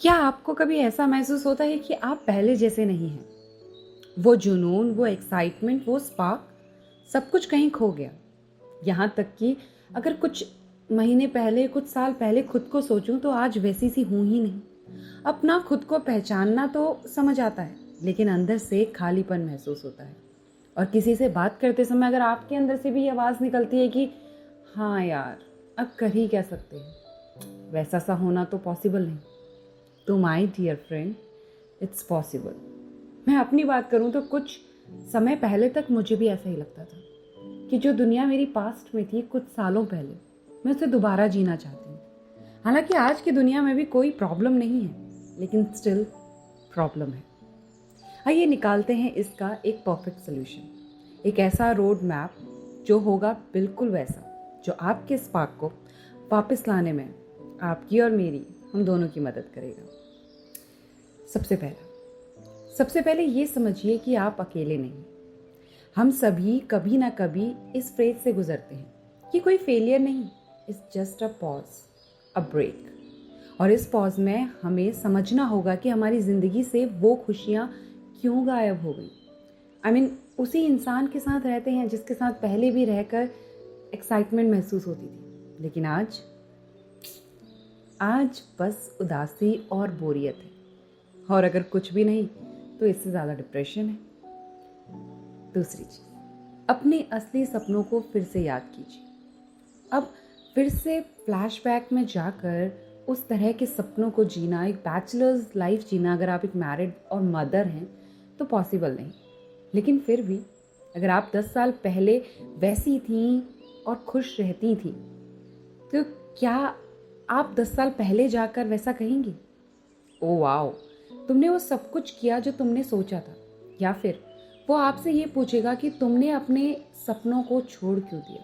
क्या आपको कभी ऐसा महसूस होता है कि आप पहले जैसे नहीं हैं? वो जुनून, वो एक्साइटमेंट, वो स्पार्क, सब कुछ कहीं खो गया। यहाँ तक कि अगर कुछ महीने पहले, कुछ साल पहले खुद को सोचूं तो आज वैसी सी हूं ही नहीं। अपना खुद को पहचानना तो समझ आता है, लेकिन अंदर से खालीपन महसूस होता है। और किसी से बात करते समय अगर आपके अंदर से भी ये आवाज़ निकलती है कि हाँ यार, अब कर ही क्या सकते हैं, वैसा सा होना तो पॉसिबल नहीं। तो my dear friend, it's possible. मैं अपनी बात करूं तो कुछ समय पहले तक मुझे भी ऐसा ही लगता था कि जो दुनिया मेरी पास्ट में थी कुछ सालों पहले, मैं उसे दोबारा जीना चाहती हूँ। हालांकि आज की दुनिया में भी कोई प्रॉब्लम नहीं है, लेकिन स्टिल प्रॉब्लम है। आइए निकालते हैं इसका एक परफेक्ट सोल्यूशन, एक ऐसा रोड मैप जो होगा बिल्कुल वैसा, जो आपके स्पार्क को वापस लाने में आपकी और मेरी, हम दोनों की मदद करेगा। सबसे पहले ये समझिए कि आप अकेले नहीं। हम सभी कभी ना कभी इस फेज से गुजरते हैं कि कोई फेलियर नहीं, it's just a pause, a break. और इस पॉज में हमें समझना होगा कि हमारी ज़िंदगी से वो खुशियाँ क्यों गायब हो गई। उसी इंसान के साथ रहते हैं जिसके साथ पहले भी रहकर एक्साइटमेंट महसूस होती थी, लेकिन आज बस उदासी और बोरियत है। और अगर कुछ भी नहीं तो इससे ज़्यादा डिप्रेशन है। दूसरी चीज़, अपने असली सपनों को फिर से याद कीजिए। अब फिर से फ्लैशबैक में जाकर उस तरह के सपनों को जीना, एक बैचलर्स लाइफ जीना, अगर आप एक मैरिड और मदर हैं तो पॉसिबल नहीं। लेकिन फिर भी अगर आप 10 साल पहले वैसी थीं और खुश रहती थीं, तो क्या आप 10 साल पहले जाकर वैसा कहेंगी, ओ वाओ, तुमने वो सब कुछ किया जो तुमने सोचा था? या फिर वो आपसे ये पूछेगा कि तुमने अपने सपनों को छोड़ क्यों दिया?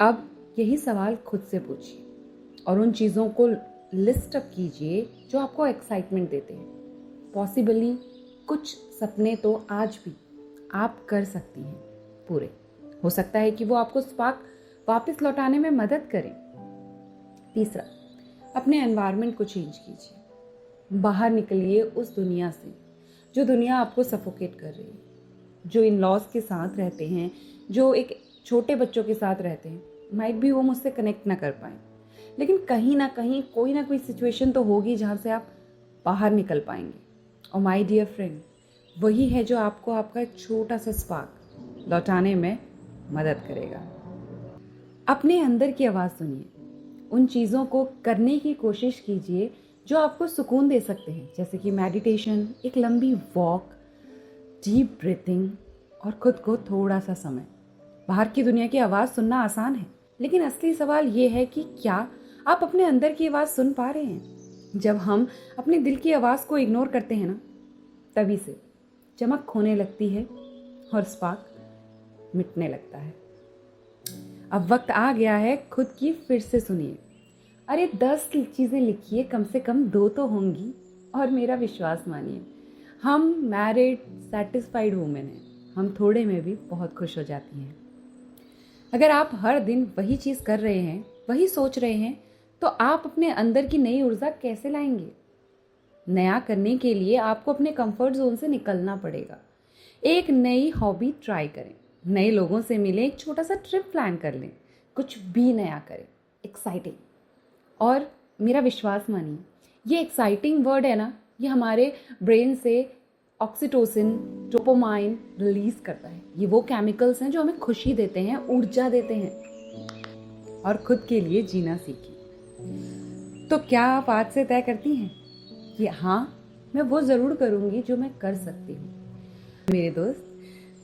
अब यही सवाल खुद से पूछिए और उन चीज़ों को लिस्ट अप कीजिए जो आपको एक्साइटमेंट देते हैं। पॉसिबली कुछ सपने तो आज भी आप कर सकती हैं पूरे। हो सकता है कि वो आपको स्पार्क वापस लौटाने में मदद करें। तीसरा, अपने एनवायरनमेंट को चेंज कीजिए। बाहर निकलिए उस दुनिया से जो दुनिया आपको सफोकेट कर रही है, जो इन लॉज के साथ रहते हैं, जो एक छोटे बच्चों के साथ रहते हैं। माइट भी वो मुझसे कनेक्ट ना कर पाए, लेकिन कहीं ना कहीं कोई ना कोई सिचुएशन तो होगी जहाँ से आप बाहर निकल पाएंगे। और माय डियर फ्रेंड, वही है जो आपको आपका एक छोटा सा स्पार्क लौटाने में मदद करेगा। अपने अंदर की आवाज़ सुनिए, उन चीज़ों को करने की कोशिश कीजिए जो आपको सुकून दे सकते हैं, जैसे कि मेडिटेशन, एक लंबी वॉक, डीप ब्रीथिंग और खुद को थोड़ा सा समय। बाहर की दुनिया की आवाज़ सुनना आसान है, लेकिन असली सवाल ये है कि क्या आप अपने अंदर की आवाज़ सुन पा रहे हैं? जब हम अपने दिल की आवाज़ को इग्नोर करते हैं ना, तभी से चमक खोने लगती है और स्पार्क मिटने लगता है। अब वक्त आ गया है खुद की फिर से सुनिए। अरे 10 चीज़ें लिखिए, कम से कम 2 तो होंगी। और मेरा विश्वास मानिए, हम मैरिड सेटिस्फाइड वुमेन हैं, हम थोड़े में भी बहुत खुश हो जाती हैं। अगर आप हर दिन वही चीज़ कर रहे हैं, वही सोच रहे हैं, तो आप अपने अंदर की नई ऊर्जा कैसे लाएंगे? नया करने के लिए आपको अपने कंफर्ट जोन से निकलना पड़ेगा। एक नई हॉबी ट्राई करें, नए लोगों से मिलें, एक छोटा सा ट्रिप प्लान कर लें, कुछ भी नया करें, एक्साइटिंग। और मेरा विश्वास मानिए, ये एक्साइटिंग वर्ड है ना, ये हमारे ब्रेन से ऑक्सीटोसिन, डोपामाइन रिलीज करता है। ये वो केमिकल्स हैं जो हमें खुशी देते हैं, ऊर्जा देते हैं। और खुद के लिए जीना सीखिए। तो क्या आप आज से तय करती हैं कि हाँ, मैं वो ज़रूर करूँगी जो मैं कर सकती हूँ? मेरे दोस्त,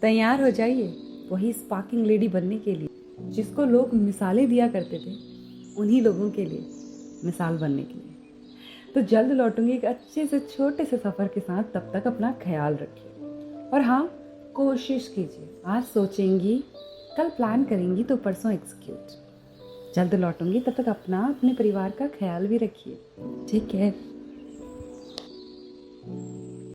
तैयार हो जाइए वही स्पार्किंग लेडी बनने के लिए जिसको लोग मिसालें दिया करते थे, उन्हीं लोगों के लिए मिसाल बनने के लिए। तो जल्द लौटूंगी एक अच्छे से छोटे से सफ़र के साथ। तब तक अपना ख्याल रखिए और हाँ, कोशिश कीजिए। आज सोचेंगी, कल प्लान करेंगी तो परसों एग्जीक्यूट। जल्द लौटूंगी, तब तक अपना, अपने परिवार का ख्याल भी रखिए। ठीक है।